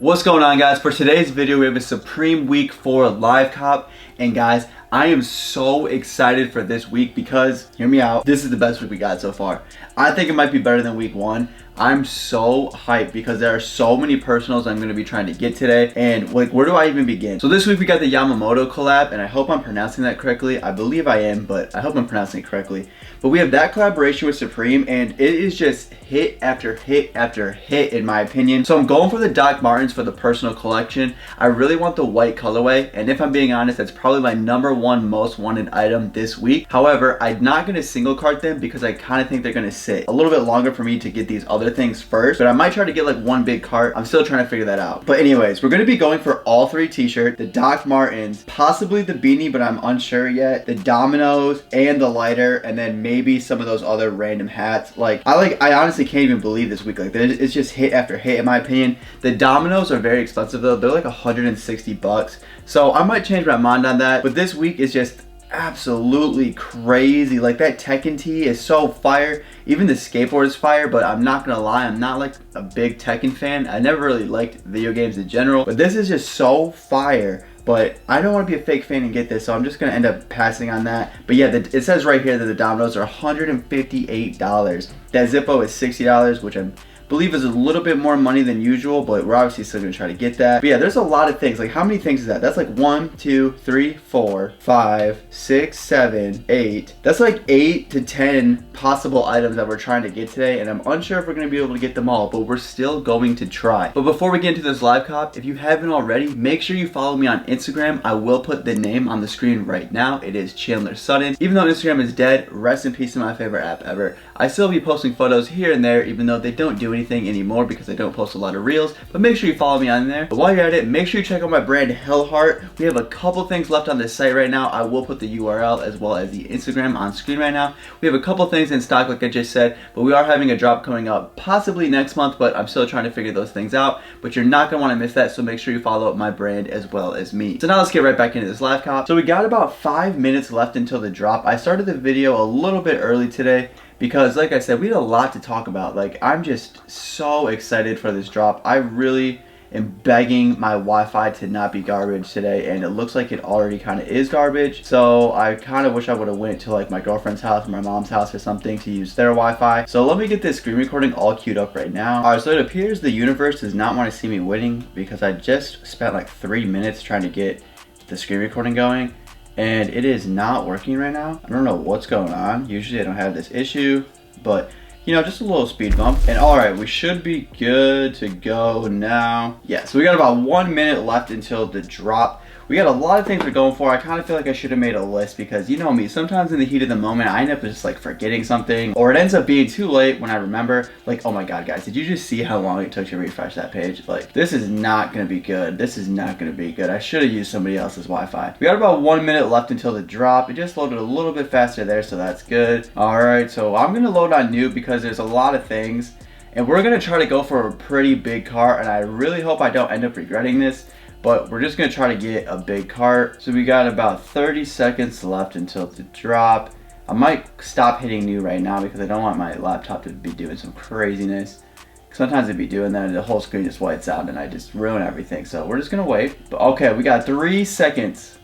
What's going on, guys? For today's video, we have a Supreme Week 4 live cop. And guys, I am so excited for this week because, hear me out, this is the best week we got so far. I think it might be better than week 1. I'm so hyped because there are so many personals I'm going to be trying to get today, and like, where do I even begin? So this week we got the Yamamoto collab, and I hope I'm pronouncing that correctly. I believe I am, but I hope I'm pronouncing it correctly. But we have that collaboration with Supreme, and it is just hit after hit after hit in my opinion. So I'm going for the Doc Martens for the personal collection. I really want the white colorway, and if I'm being honest, that's probably my #1 most wanted item this week. However, I'm not going to single cart them because I kind of think they're going to sit a little bit longer for me to get these other things first, but I might try to get like one big cart. I'm still trying to figure that out. But anyways, we're going to be going for all 3 t-shirts, the Doc Martens, possibly the beanie, but I'm unsure yet, the dominoes, and the lighter, and then maybe some of those other random hats. I honestly can't even believe this week. Like, it's just hit after hit in my opinion. The dominoes are very expensive though. They're like 160 bucks. So I might change my mind on that. But this week is just absolutely crazy. Like, that Tekken tee is so fire. Even the skateboard is fire, but I'm not gonna lie, I'm not like a big Tekken fan. I never really liked video games in general, but this is just so fire. But I don't want to be a fake fan and get this, so I'm just gonna end up passing on that. But yeah, it says right here that the dominoes are $158. That Zippo is $60, which I believe is a little bit more money than usual, but we're obviously still gonna try to get that. But yeah, there's a lot of things. Like, how many things is that? That's like 1, 2, 3, 4, 5, 6, 7, 8. That's like 8 to 10 possible items that we're trying to get today, and I'm unsure if we're gonna be able to get them all, but we're still going to try. But before we get into this live cop, if you haven't already, make sure you follow me on Instagram. I will put the name on the screen right now. It is Chandler Sutton. Even though Instagram is dead, rest in peace to my favorite app ever. I still be posting photos here and there, even though they don't do anything anymore because I don't post a lot of reels, but make sure you follow me on there. But while you're at it, make sure you check out my brand Hellheart. We have a couple things left on this site right now. I will put the URL as well as the Instagram on screen right now. We have a couple things in stock, like I just said, but we are having a drop coming up possibly next month, but I'm still trying to figure those things out. But you're not gonna want to miss that, so make sure you follow my brand as well as me. So now let's get right back into this live cop. So we got about 5 minutes left until the drop. I started the video a little bit early today because, like I said, we had a lot to talk about. Like, I'm just so excited for this drop. I really am begging my Wi-Fi to not be garbage today, and it looks like it already kind of is garbage. So I kind of wish I would have went to like my girlfriend's house or my mom's house or something to use their Wi-Fi. So let me get this screen recording all queued up right now. All right, so it appears the universe does not want to see me winning because I just spent like 3 minutes trying to get the screen recording going, and it is not working right now. I don't know what's going on. Usually I don't have this issue, but you know, just a little speed bump. And all right, we should be good to go now. Yeah, so we got about 1 minute left until the drop. We got a lot of things we're going for. I kind of feel like I should have made a list because, you know me, sometimes in the heat of the moment, I end up just like forgetting something, or it ends up being too late when I remember. Like, oh my God, guys, did you just see how long it took to refresh that page? Like, this is not gonna be good. This is not gonna be good. I should have used somebody else's Wi-Fi. We got about 1 minute left until the drop. It just loaded a little bit faster there, so that's good. All right, so I'm gonna load on new because there's a lot of things, and we're gonna try to go for a pretty big cart, and I really hope I don't end up regretting this. But we're just gonna try to get a big cart. So we got about 30 seconds left until the drop. I might stop hitting new right now because I don't want my laptop to be doing some craziness. Sometimes it'd be doing that and the whole screen just whites out and I just ruin everything. So we're just gonna wait. But okay, we got 3 seconds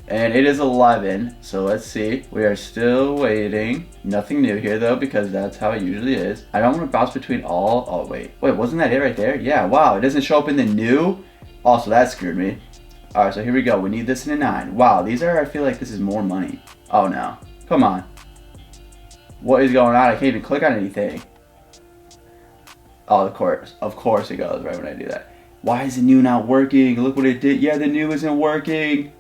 and it is 11. So let's see. We are still waiting. Nothing new here though, because that's how it usually is. I don't want to bounce between all. Oh wait, wasn't that it right there? Yeah, wow, it doesn't show up in the new. Also, that screwed me. All right, so here we go. We need this in a 9. Wow, these are, I feel like this is more money. Oh no, come on. What is going on? I can't even click on anything. Oh, of course it goes right when I do that. Why is the new not working? Look what it did. Yeah, the new isn't working.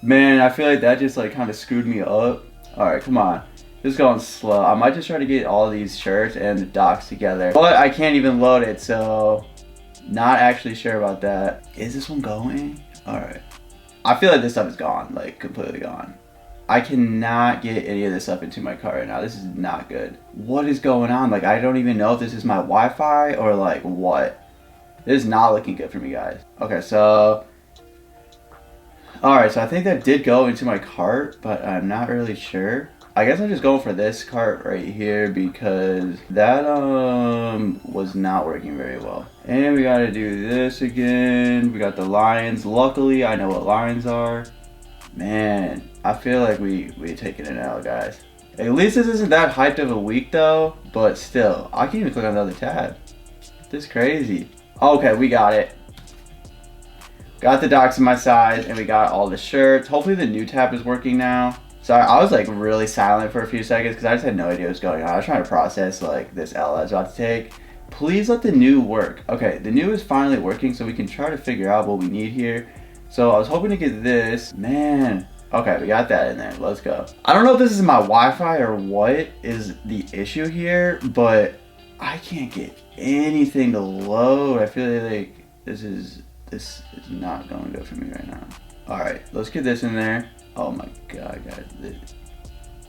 Man, I feel like that just like kind of screwed me up. All right, come on. Just going slow. I might just try to get all these shirts and the docs together, but I can't even load it, so not actually sure about that. Is this one going? All right. I feel like this stuff is gone, like completely gone. I cannot get any of this stuff into my car right now. This is not good. What is going on? Like, I don't even know if this is my Wi-Fi or like what. This is not looking good for me, guys. Okay, so. All right, so I think that did go into my cart, but I'm not really sure. I guess I'm just going for this cart right here because that was not working very well. And we gotta do this again. We got the lions. Luckily, I know what lions are. Man, I feel like we taking it out, guys. At least this isn't that hyped of a week though, but still, I can't even click on the other tab. This is crazy. Okay, we got it. Got the docs in my size, and we got all the shirts. Hopefully the new tab is working now. Sorry, I was like really silent for a few seconds because I just had no idea what was going on. I was trying to process like this L I was about to take. Please let the new work. Okay, the new is finally working, so we can try to figure out what we need here. So I was hoping to get this. Man. Okay, we got that in there. Let's go. I don't know if this is my Wi-Fi or what is the issue here, but I can't get anything to load. I feel like this is not going good for me right now. All right, let's get this in there. Oh my God, guys.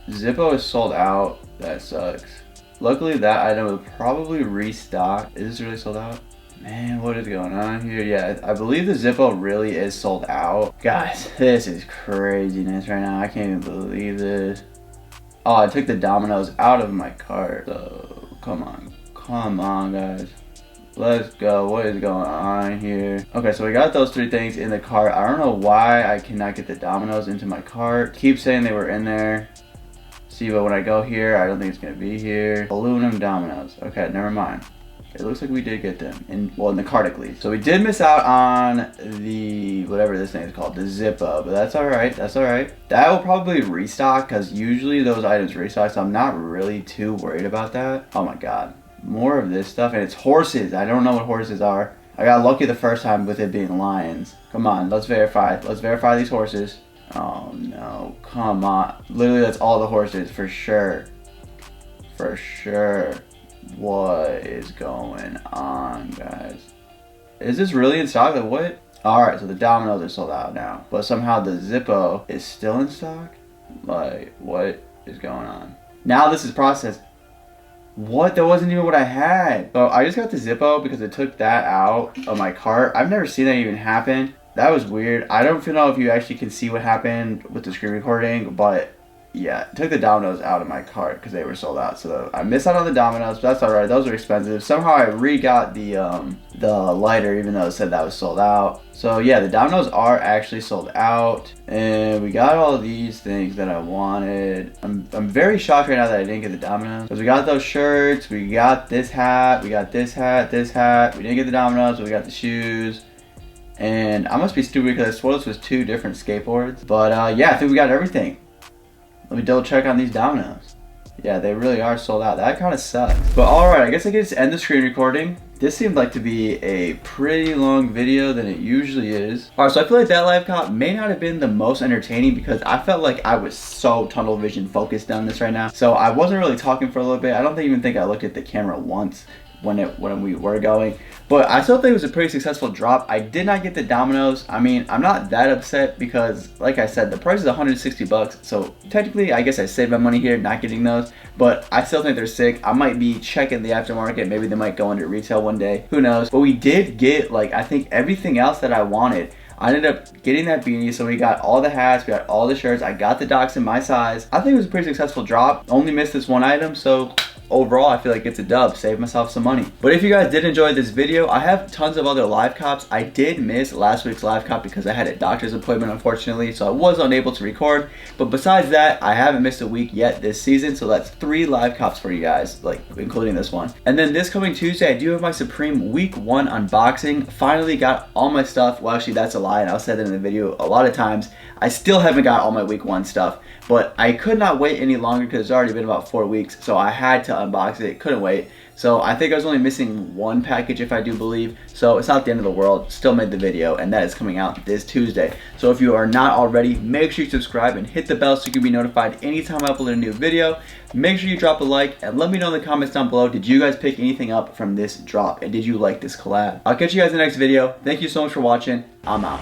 Zippo is sold out. That sucks. Luckily, that item will probably restock. Is this really sold out? Man, what is going on here? Yeah, I believe the Zippo really is sold out. Guys, this is craziness right now. I can't even believe this. Oh, I took the Domino's out of my cart. So, come on, guys. Let's go. What is going on here? Okay, so we got those 3 things in the cart. I don't know why I cannot get the Domino's into my cart. Keep saying they were in there. See, but when I go here, I don't think it's gonna be here. Aluminum Domino's. Okay, never mind. It looks like we did get them in the cart at least. So we did miss out on the whatever this thing is called, the Zippo, but that's all right. That's all right. That will probably restock because usually those items restock, so I'm not really too worried about that. Oh my God, more of this stuff, and it's horses. I don't know what horses are. I got lucky the first time with it being lions. Come on, let's verify. Let's verify these horses. Oh no, come on. Literally, that's all the horses for sure. For sure. What is going on, guys? Is this really in stock? Like, what? Alright, so the Domino's are sold out now. But somehow the Zippo is still in stock? Like, what is going on? Now this is processed. What? That wasn't even what I had. So I just got the Zippo because it took that out of my cart. I've never seen that even happen. That was weird. I don't know if you actually can see what happened with the screen recording, but yeah, took the Domino's out of my cart because they were sold out. So I missed out on the Domino's, but that's alright. Those are expensive. Somehow I re-got the lighter, even though it said that was sold out. So yeah, the Domino's are actually sold out, and we got all these things that I wanted. I'm very shocked right now that I didn't get the Domino's because we got those shirts, we got this hat, we got this hat, this hat. We didn't get the Domino's, but we got the shoes. And I must be stupid because I swore this was 2 different skateboards. But yeah, I think we got everything. Let me double check on these Domino's. Yeah, they really are sold out. That kind of sucks. But alright, I guess I can just end the screen recording. This seemed like to be a pretty long video than it usually is. Alright, so I feel like that live cop may not have been the most entertaining because I felt like I was so tunnel vision focused on this right now. So I wasn't really talking for a little bit. I don't even think I looked at the camera once when we were going, but I still think it was a pretty successful drop. I did not get the Domino's. I mean, I'm not that upset because, like I said, the price is 160 bucks. So technically, I guess I saved my money here not getting those, but I still think they're sick. I might be checking the aftermarket. Maybe they might go into retail one day. Who knows? But we did get, like, I think everything else that I wanted. I ended up getting that beanie, so we got all the hats, we got all the shirts, I got the docs in my size. I think it was a pretty successful drop. Only missed this one item, so overall I feel like it's a dub. Saved myself some money. But if you guys did enjoy this video, I have tons of other live cops. I did miss last week's live cop because I had a doctor's appointment, unfortunately, so I was unable to record. But besides that, I haven't missed a week yet this season, so that's 3 live cops for you guys, like including this one. And then this coming Tuesday, I do have my Supreme Week 1 unboxing. Finally got all my stuff. Well, actually, that's a lie, and I'll say that in the video a lot of times. I still haven't got all my week 1 stuff, but I could not wait any longer because it's already been about 4 weeks, so I had to unbox it. Couldn't wait. So I think I was only missing 1 package, if I do believe. So it's not the end of the world. Still made the video, and that is coming out this Tuesday. So if you are not already, make sure you subscribe and hit the bell so you can be notified anytime I upload a new video. Make sure you drop a like and let me know in the comments down below, did you guys pick anything up from this drop, and did you like this collab? I'll catch you guys in the next video. Thank you so much for watching. I'm out.